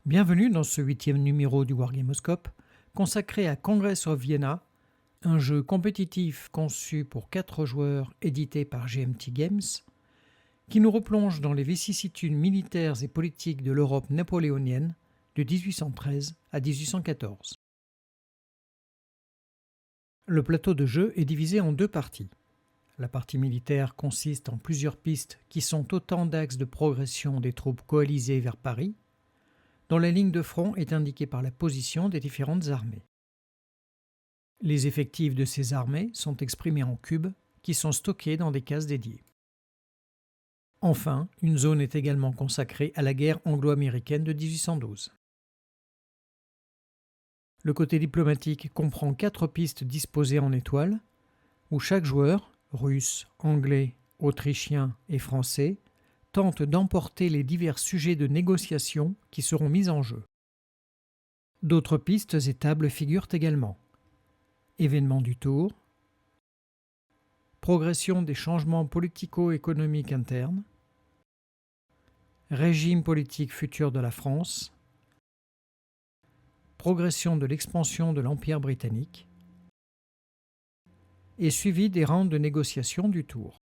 Bienvenue dans ce 8e numéro du Wargamoscope, consacré à Congress of Vienna, un jeu compétitif conçu pour 4 joueurs édité par GMT Games, qui nous replonge dans les vicissitudes militaires et politiques de l'Europe napoléonienne de 1813 à 1814. Le plateau de jeu est divisé en 2 parties. La partie militaire consiste en plusieurs pistes qui sont autant d'axes de progression des troupes coalisées vers Paris, dont la ligne de front est indiquée par la position des différentes armées. Les effectifs de ces armées sont exprimés en cubes qui sont stockés dans des cases dédiées. Enfin, une zone est également consacrée à la guerre anglo-américaine de 1812. Le côté diplomatique comprend 4 pistes disposées en étoiles, où chaque joueur, russe, anglais, autrichien et français, tente d'emporter les divers sujets de négociation qui seront mis en jeu. D'autres pistes et tables figurent également. Événements du tour, progression des changements politico-économiques internes, régime politique futur de la France, progression de l'expansion de l'Empire britannique, et suivi des rounds de négociation du tour.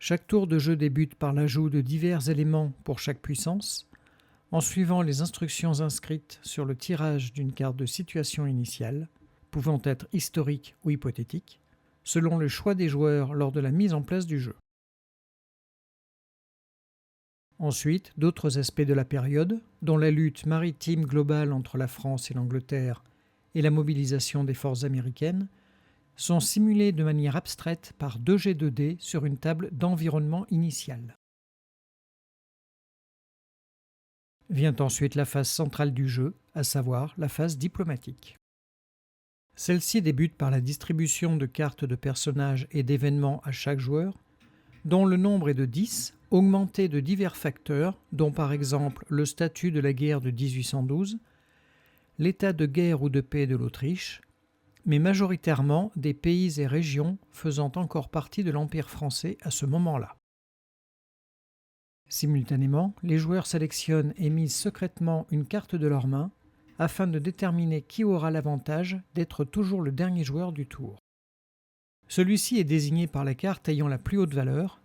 Chaque tour de jeu débute par l'ajout de divers éléments pour chaque puissance, en suivant les instructions inscrites sur le tirage d'une carte de situation initiale, pouvant être historique ou hypothétique, selon le choix des joueurs lors de la mise en place du jeu. Ensuite, d'autres aspects de la période, dont la lutte maritime globale entre la France et l'Angleterre et la mobilisation des forces américaines, sont simulés de manière abstraite par 2 jets de dés sur une table d'environnement initiale. Vient ensuite la phase centrale du jeu, à savoir la phase diplomatique. Celle-ci débute par la distribution de cartes de personnages et d'événements à chaque joueur, dont le nombre est de 10, augmenté de divers facteurs, dont par exemple le statut de la guerre de 1812, l'état de guerre ou de paix de l'Autriche, mais majoritairement des pays et régions faisant encore partie de l'Empire français à ce moment-là. Simultanément, les joueurs sélectionnent et misent secrètement une carte de leur main afin de déterminer qui aura l'avantage d'être toujours le dernier joueur du tour. Celui-ci est désigné par la carte ayant la plus haute valeur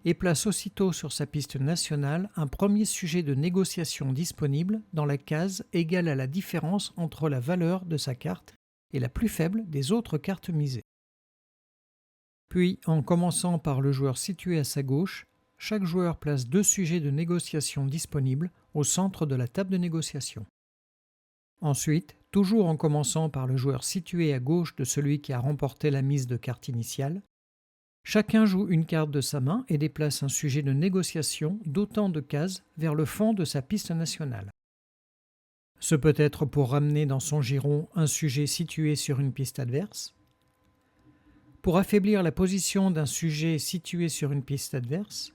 et place aussitôt sur sa piste nationale un premier sujet de négociation disponible dans la case égale à la différence entre la valeur de sa carte et la plus faible des autres cartes misées. Puis, en commençant par le joueur situé à sa gauche, chaque joueur place 2 sujets de négociation disponibles au centre de la table de négociation. Ensuite, toujours en commençant par le joueur situé à gauche de celui qui a remporté la mise de carte initiale, chacun joue une carte de sa main et déplace un sujet de négociation d'autant de cases vers le fond de sa piste nationale. Ce peut être pour ramener dans son giron un sujet situé sur une piste adverse, pour affaiblir la position d'un sujet situé sur une piste adverse,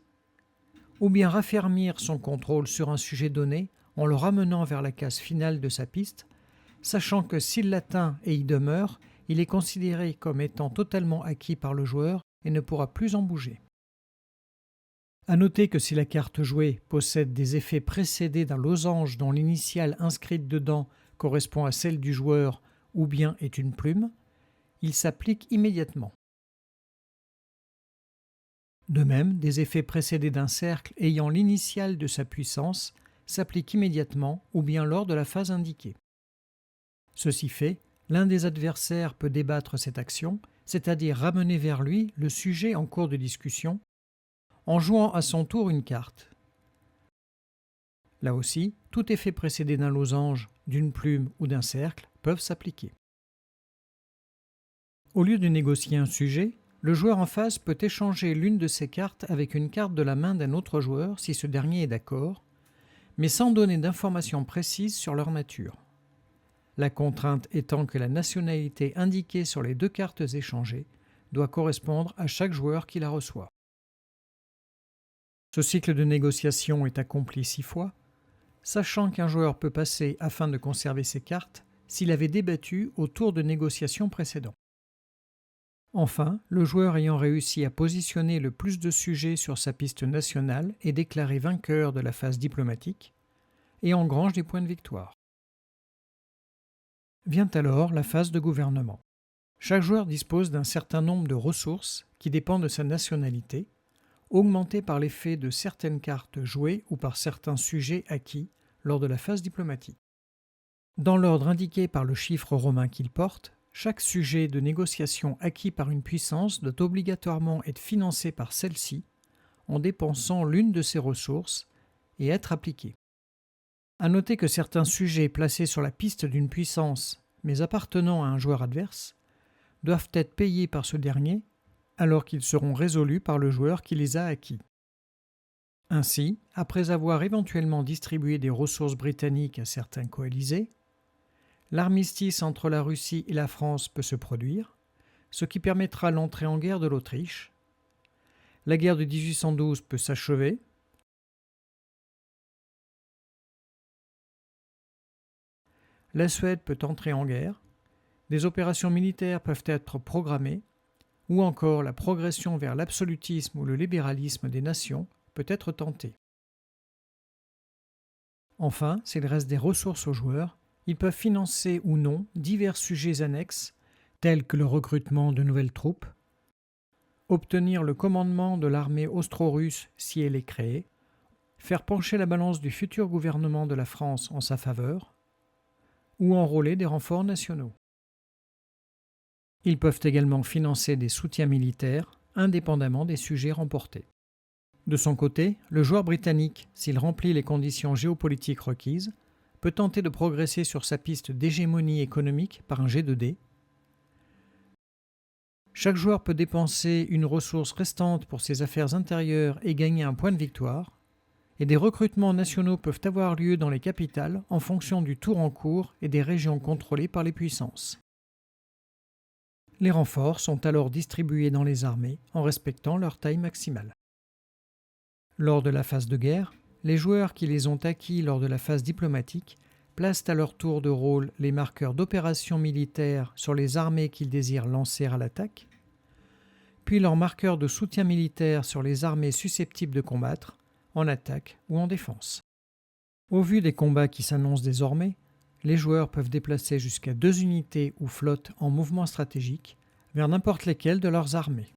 ou bien raffermir son contrôle sur un sujet donné en le ramenant vers la case finale de sa piste, sachant que s'il l'atteint et y demeure, il est considéré comme étant totalement acquis par le joueur et ne pourra plus en bouger. À noter que si la carte jouée possède des effets précédés d'un losange dont l'initiale inscrite dedans correspond à celle du joueur ou bien est une plume, il s'applique immédiatement. De même, des effets précédés d'un cercle ayant l'initiale de sa puissance s'appliquent immédiatement ou bien lors de la phase indiquée. Ceci fait, l'un des adversaires peut débattre cette action, c'est-à-dire ramener vers lui le sujet en cours de discussion, en jouant à son tour une carte. Là aussi, tout effet précédé d'un losange, d'une plume ou d'un cercle peuvent s'appliquer. Au lieu de négocier un sujet, le joueur en face peut échanger l'une de ses cartes avec une carte de la main d'un autre joueur si ce dernier est d'accord, mais sans donner d'informations précises sur leur nature. La contrainte étant que la nationalité indiquée sur les 2 cartes échangées doit correspondre à chaque joueur qui la reçoit. Ce cycle de négociation est accompli 6 fois, sachant qu'un joueur peut passer afin de conserver ses cartes s'il avait débattu au tour de négociation précédent. Enfin, le joueur ayant réussi à positionner le plus de sujets sur sa piste nationale est déclaré vainqueur de la phase diplomatique et engrange des points de victoire. Vient alors la phase de gouvernement. Chaque joueur dispose d'un certain nombre de ressources qui dépendent de sa nationalité, augmentées par l'effet de certaines cartes jouées ou par certains sujets acquis lors de la phase diplomatique. Dans l'ordre indiqué par le chiffre romain qu'il porte, chaque sujet de négociation acquis par une puissance doit obligatoirement être financé par celle-ci en dépensant l'une de ses ressources et être appliqué. À noter que certains sujets placés sur la piste d'une puissance mais appartenant à un joueur adverse doivent être payés par ce dernier alors qu'ils seront résolus par le joueur qui les a acquis. Ainsi, après avoir éventuellement distribué des ressources britanniques à certains coalisés, l'armistice entre la Russie et la France peut se produire, ce qui permettra l'entrée en guerre de l'Autriche. La guerre de 1812 peut s'achever. La Suède peut entrer en guerre. Des opérations militaires peuvent être programmées, ou encore la progression vers l'absolutisme ou le libéralisme des nations peut être tentée. Enfin, s'il reste des ressources aux joueurs, ils peuvent financer ou non divers sujets annexes, tels que le recrutement de nouvelles troupes, obtenir le commandement de l'armée austro-russe si elle est créée, faire pencher la balance du futur gouvernement de la France en sa faveur, ou enrôler des renforts nationaux. Ils peuvent également financer des soutiens militaires, indépendamment des sujets remportés. De son côté, le joueur britannique, s'il remplit les conditions géopolitiques requises, peut tenter de progresser sur sa piste d'hégémonie économique par un jet de dés. Chaque joueur peut dépenser une ressource restante pour ses affaires intérieures et gagner un point de victoire, et des recrutements nationaux peuvent avoir lieu dans les capitales en fonction du tour en cours et des régions contrôlées par les puissances. Les renforts sont alors distribués dans les armées en respectant leur taille maximale. Lors de la phase de guerre, les joueurs qui les ont acquis lors de la phase diplomatique placent à leur tour de rôle les marqueurs d'opérations militaires sur les armées qu'ils désirent lancer à l'attaque, puis leurs marqueurs de soutien militaire sur les armées susceptibles de combattre, en attaque ou en défense. Au vu des combats qui s'annoncent désormais, les joueurs peuvent déplacer jusqu'à 2 unités ou flottes en mouvement stratégique vers n'importe lesquelles de leurs armées.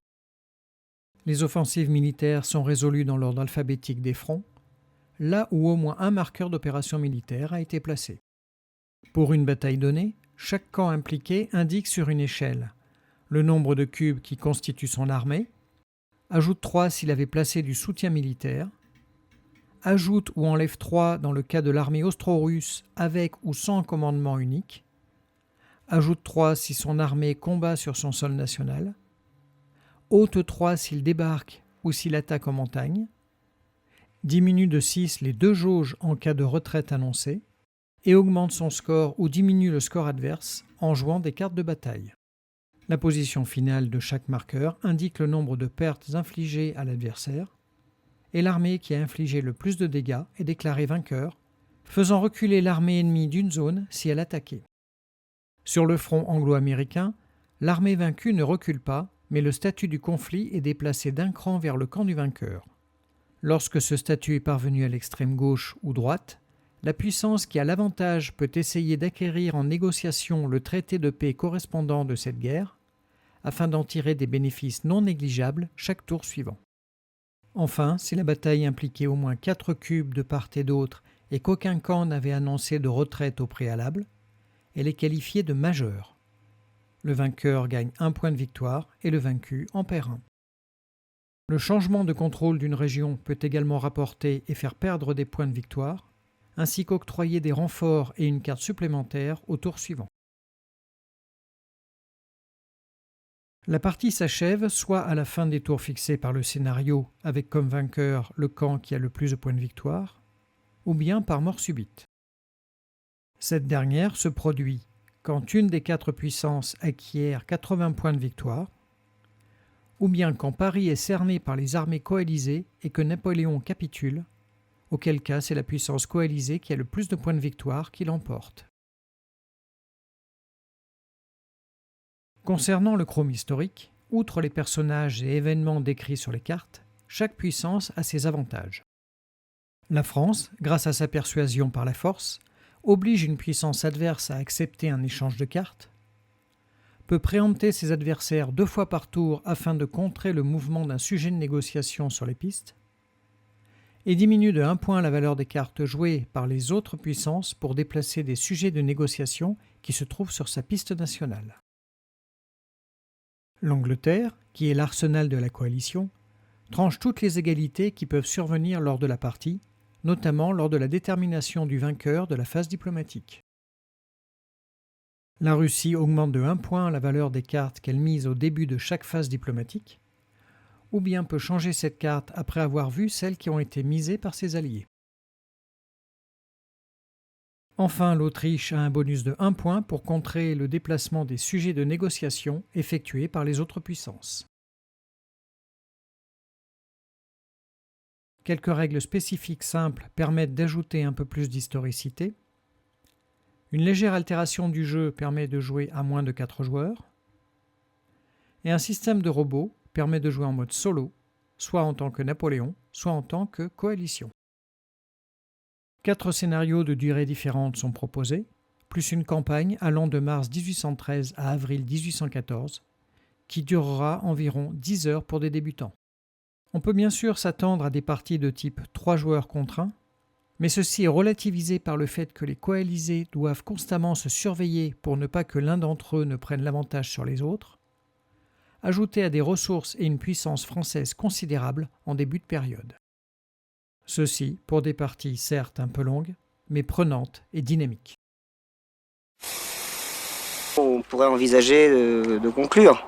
Les offensives militaires sont résolues dans l'ordre alphabétique des fronts, là où au moins un marqueur d'opération militaire a été placé. Pour une bataille donnée, chaque camp impliqué indique sur une échelle le nombre de cubes qui constituent son armée, ajoute 3 s'il avait placé du soutien militaire, ajoute ou enlève 3 dans le cas de l'armée austro-russe avec ou sans commandement unique, ajoute 3 si son armée combat sur son sol national, ôte 3 s'il débarque ou s'il attaque en montagne, diminue de 6 les 2 jauges en cas de retraite annoncée, et augmente son score ou diminue le score adverse en jouant des cartes de bataille. La position finale de chaque marqueur indique le nombre de pertes infligées à l'adversaire, et l'armée qui a infligé le plus de dégâts est déclarée vainqueur, faisant reculer l'armée ennemie d'une zone si elle attaquait. Sur le front anglo-américain, l'armée vaincue ne recule pas, mais le statut du conflit est déplacé d'un cran vers le camp du vainqueur. Lorsque ce statut est parvenu à l'extrême gauche ou droite, la puissance qui a l'avantage peut essayer d'acquérir en négociation le traité de paix correspondant de cette guerre, afin d'en tirer des bénéfices non négligeables chaque tour suivant. Enfin, si la bataille impliquait au moins 4 cubes de part et d'autre et qu'aucun camp n'avait annoncé de retraite au préalable, elle est qualifiée de majeure. Le vainqueur gagne 1 point de victoire et le vaincu en perd 1. Le changement de contrôle d'une région peut également rapporter et faire perdre des points de victoire, ainsi qu'octroyer des renforts et une carte supplémentaire au tour suivant. La partie s'achève soit à la fin des tours fixés par le scénario avec comme vainqueur le camp qui a le plus de points de victoire, ou bien par mort subite. Cette dernière se produit quand une des 4 puissances acquiert 80 points de victoire, ou bien quand Paris est cerné par les armées coalisées et que Napoléon capitule, auquel cas c'est la puissance coalisée qui a le plus de points de victoire qui l'emporte. Concernant le chrome historique, outre les personnages et événements décrits sur les cartes, chaque puissance a ses avantages. La France, grâce à sa persuasion par la force, oblige une puissance adverse à accepter un échange de cartes, peut préempter ses adversaires 2 fois par tour afin de contrer le mouvement d'un sujet de négociation sur les pistes, et diminue de 1 point la valeur des cartes jouées par les autres puissances pour déplacer des sujets de négociation qui se trouvent sur sa piste nationale. L'Angleterre, qui est l'arsenal de la coalition, tranche toutes les égalités qui peuvent survenir lors de la partie, notamment lors de la détermination du vainqueur de la phase diplomatique. La Russie augmente de 1 point la valeur des cartes qu'elle mise au début de chaque phase diplomatique, ou bien peut changer cette carte après avoir vu celles qui ont été misées par ses alliés. Enfin, l'Autriche a un bonus de 1 point pour contrer le déplacement des sujets de négociation effectués par les autres puissances. Quelques règles spécifiques simples permettent d'ajouter un peu plus d'historicité. Une légère altération du jeu permet de jouer à moins de 4 joueurs. Et un système de robots permet de jouer en mode solo, soit en tant que Napoléon, soit en tant que coalition. 4 scénarios de durée différente sont proposés, plus une campagne allant de mars 1813 à avril 1814, qui durera environ 10 heures pour des débutants. On peut bien sûr s'attendre à des parties de type 3 joueurs contre 1, mais ceci est relativisé par le fait que les coalisés doivent constamment se surveiller pour ne pas que l'un d'entre eux ne prenne l'avantage sur les autres, ajouté à des ressources et une puissance française considérable en début de période. Ceci pour des parties certes un peu longues, mais prenantes et dynamiques. On pourrait envisager de conclure.